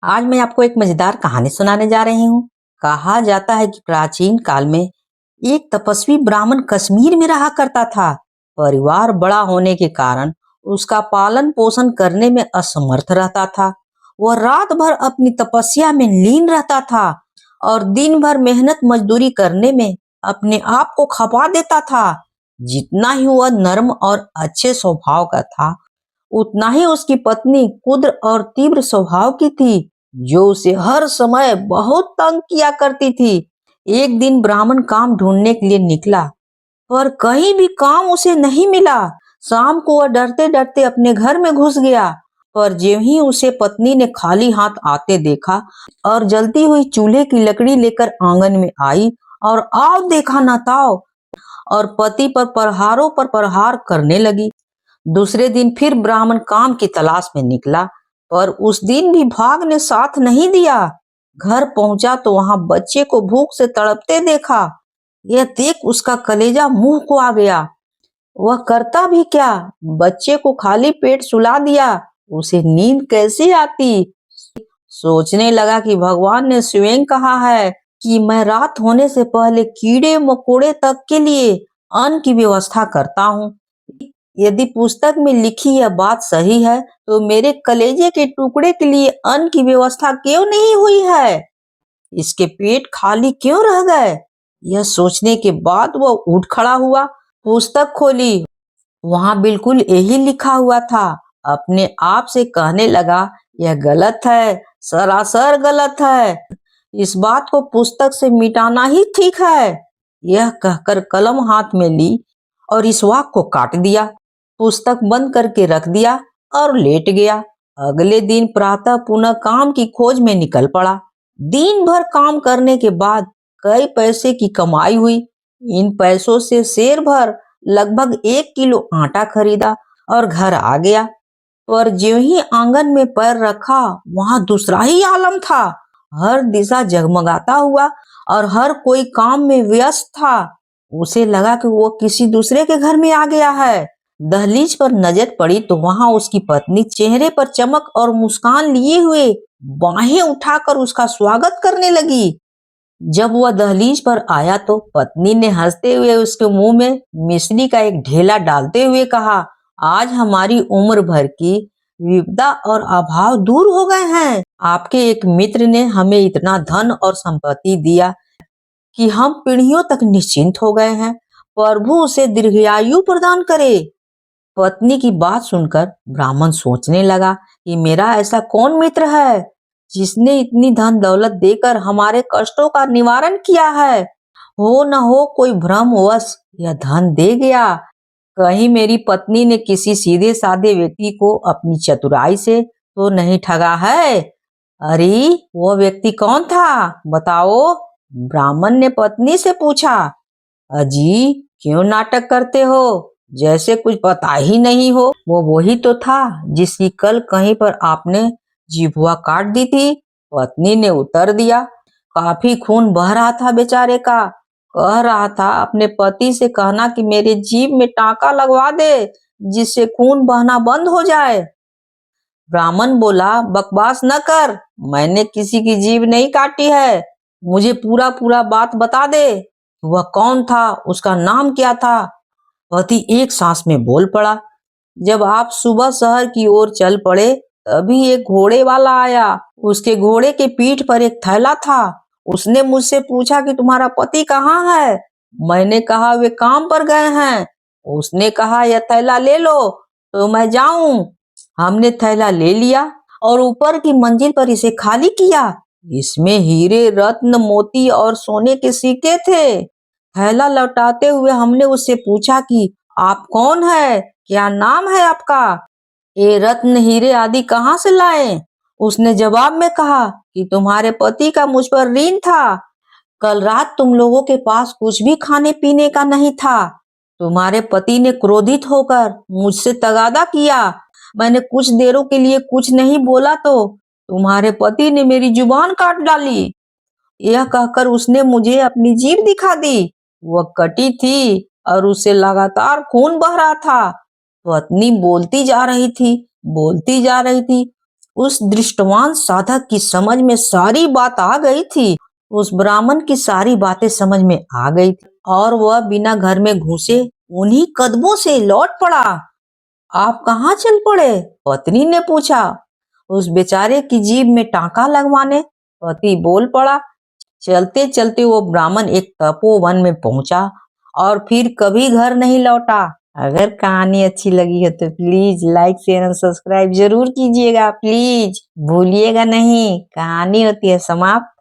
आज मैं आपको एक मजेदार कहानी सुनाने जा रही हूँ। कहा जाता है कि प्राचीन काल में एक तपस्वी ब्राह्मण कश्मीर में रहा करता था। परिवार बड़ा होने के कारण उसका पालन पोषण करने में असमर्थ रहता था। वह रात भर अपनी तपस्या में लीन रहता था और दिन भर मेहनत मजदूरी करने में अपने आप को खपा देता था। जितना ही वह नर्म और अच्छे स्वभाव का था, उतना ही उसकी पत्नी कुद्र और तीव्र स्वभाव की थी, जो उसे हर समय बहुत तंग किया करती थी। एक दिन ब्राह्मण काम ढूंढने के लिए निकला, पर कहीं भी काम उसे नहीं मिला। शाम को वह डरते डरते अपने घर में घुस गया, पर ज्यों ही उसे पत्नी ने खाली हाथ आते देखा और जलती हुई चूल्हे की लकड़ी लेकर आंगन में आई और आओ देखा न ताओ, और पति पर प्रहार करने लगी। दूसरे दिन फिर ब्राह्मण काम की तलाश में निकला, पर उस दिन भी भाग ने साथ नहीं दिया। घर पहुंचा तो वहां बच्चे को भूख से तड़पते देखा। यह देख उसका कलेजा मुंह को आ गया। वह करता भी क्या, बच्चे को खाली पेट सुला दिया। उसे नींद कैसे आती। सोचने लगा कि भगवान ने स्वयं कहा है कि मैं रात होने से पहले कीड़े मकोड़े तक के लिए अन्न की व्यवस्था करता हूँ। यदि पुस्तक में लिखी यह बात सही है, तो मेरे कलेजे के टुकड़े के लिए अन्न की व्यवस्था क्यों नहीं हुई है? इसके पेट खाली क्यों रह गए? यह सोचने के बाद वह उठ खड़ा हुआ, पुस्तक खोली। वहां बिल्कुल यही लिखा हुआ था। अपने आप से कहने लगा, यह गलत है, सरासर गलत है। इस बात को पुस्तक से मिटाना ही ठीक है। यह कहकर कलम हाथ में ली और इस वाक को काट दिया, पुस्तक बंद करके रख दिया और लेट गया। अगले दिन प्रातः पुनः काम की खोज में निकल पड़ा। दिन भर काम करने के बाद कई पैसे की कमाई हुई। इन पैसों से शेर भर लगभग 1 किलो आटा खरीदा और घर आ गया। पर ज्यों ही आंगन में पैर रखा, वहां दूसरा ही आलम था। हर दिशा जगमगाता हुआ और हर कोई काम में व्यस्त था। उसे लगा कि वो किसी दूसरे के घर में आ गया है। दहलीज पर नजर पड़ी तो वहां उसकी पत्नी चेहरे पर चमक और मुस्कान लिए हुए बाहें उठाकर उसका स्वागत करने लगी। जब वह दहलीज पर आया तो पत्नी ने हंसते हुए उसके मुंह में मिश्री का एक ढेला डालते हुए कहा, आज हमारी उम्र भर की विपदा और अभाव दूर हो गए हैं। आपके एक मित्र ने हमें इतना धन और संपत्ति दिया कि हम पीढ़ियों तक निश्चिंत हो गए हैं। प्रभु उसे दीर्घायु प्रदान करे। पत्नी की बात सुनकर ब्राह्मण सोचने लगा कि मेरा ऐसा कौन मित्र है जिसने इतनी धन दौलत देकर हमारे कष्टों का निवारण किया है। हो न हो कोई भ्रमवश यह धन दे गया। कहीं मेरी पत्नी ने किसी सीधे साधे व्यक्ति को अपनी चतुराई से तो नहीं ठगा है। अरे वो व्यक्ति कौन था, बताओ? ब्राह्मण ने पत्नी से पूछा। अजी क्यों नाटक करते हो, जैसे कुछ पता ही नहीं हो। वो वही तो था जिसकी कल कहीं पर आपने जिभुआ काट दी थी। पत्नी ने उत्तर दिया। काफी खून बह रहा था बेचारे का। कह रहा था अपने पति से कहना कि मेरे जीभ में टांका लगवा दे, जिससे खून बहना बंद हो जाए। ब्राह्मण बोला, बकवास न कर, मैंने किसी की जीभ नहीं काटी है। मुझे पूरा पूरा बात बता दे। वह कौन था, उसका नाम क्या था? पति एक सांस में बोल पड़ा। जब आप सुबह शहर की ओर चल पड़े, तभी एक घोड़े वाला आया। उसके घोड़े के पीठ पर एक थैला था। उसने मुझसे पूछा कि तुम्हारा पति कहाँ है। मैंने कहा वे काम पर गए हैं। उसने कहा यह थैला ले लो तो मैं जाऊं। हमने थैला ले लिया और ऊपर की मंजिल पर इसे खाली किया। इसमें हीरे रत्न मोती और सोने के सिक्के थे। थैला लौटाते हुए हमने उससे पूछा कि आप कौन है, क्या नाम है आपका? ये रत्न हीरे आदि कहाँ से लाए? उसने जवाब में कहा कि तुम्हारे पति का मुझ पर ऋण था। कल रात तुम लोगों के पास कुछ भी खाने पीने का नहीं था। तुम्हारे पति ने क्रोधित होकर मुझसे तगादा किया। मैंने कुछ देरों के लिए कुछ नहीं बोला तो तुम्हारे पति ने मेरी जुबान काट डाली। यह कहकर उसने मुझे अपनी जीभ दिखा दी। वह कटी थी और उससे लगातार खून बह रहा था। पत्नी बोलती जा रही थी, बोलती जा रही थी। उस दृष्टवान साधक की समझ में सारी बात आ गई थी। उस ब्राह्मण की सारी बातें समझ में आ गई थी और वह बिना घर में घुसे उन्हीं कदमों से लौट पड़ा। आप कहाँ चल पड़े? पत्नी ने पूछा। उस बेचारे की जीभ में टांका लगवाने, पति बोल पड़ा। चलते चलते वो ब्राह्मण एक तपोवन में पहुंचा और फिर कभी घर नहीं लौटा। अगर कहानी अच्छी लगी है तो प्लीज लाइक शेयर और सब्सक्राइब जरूर कीजिएगा, प्लीज भूलिएगा नहीं। कहानी होती है समाप्त।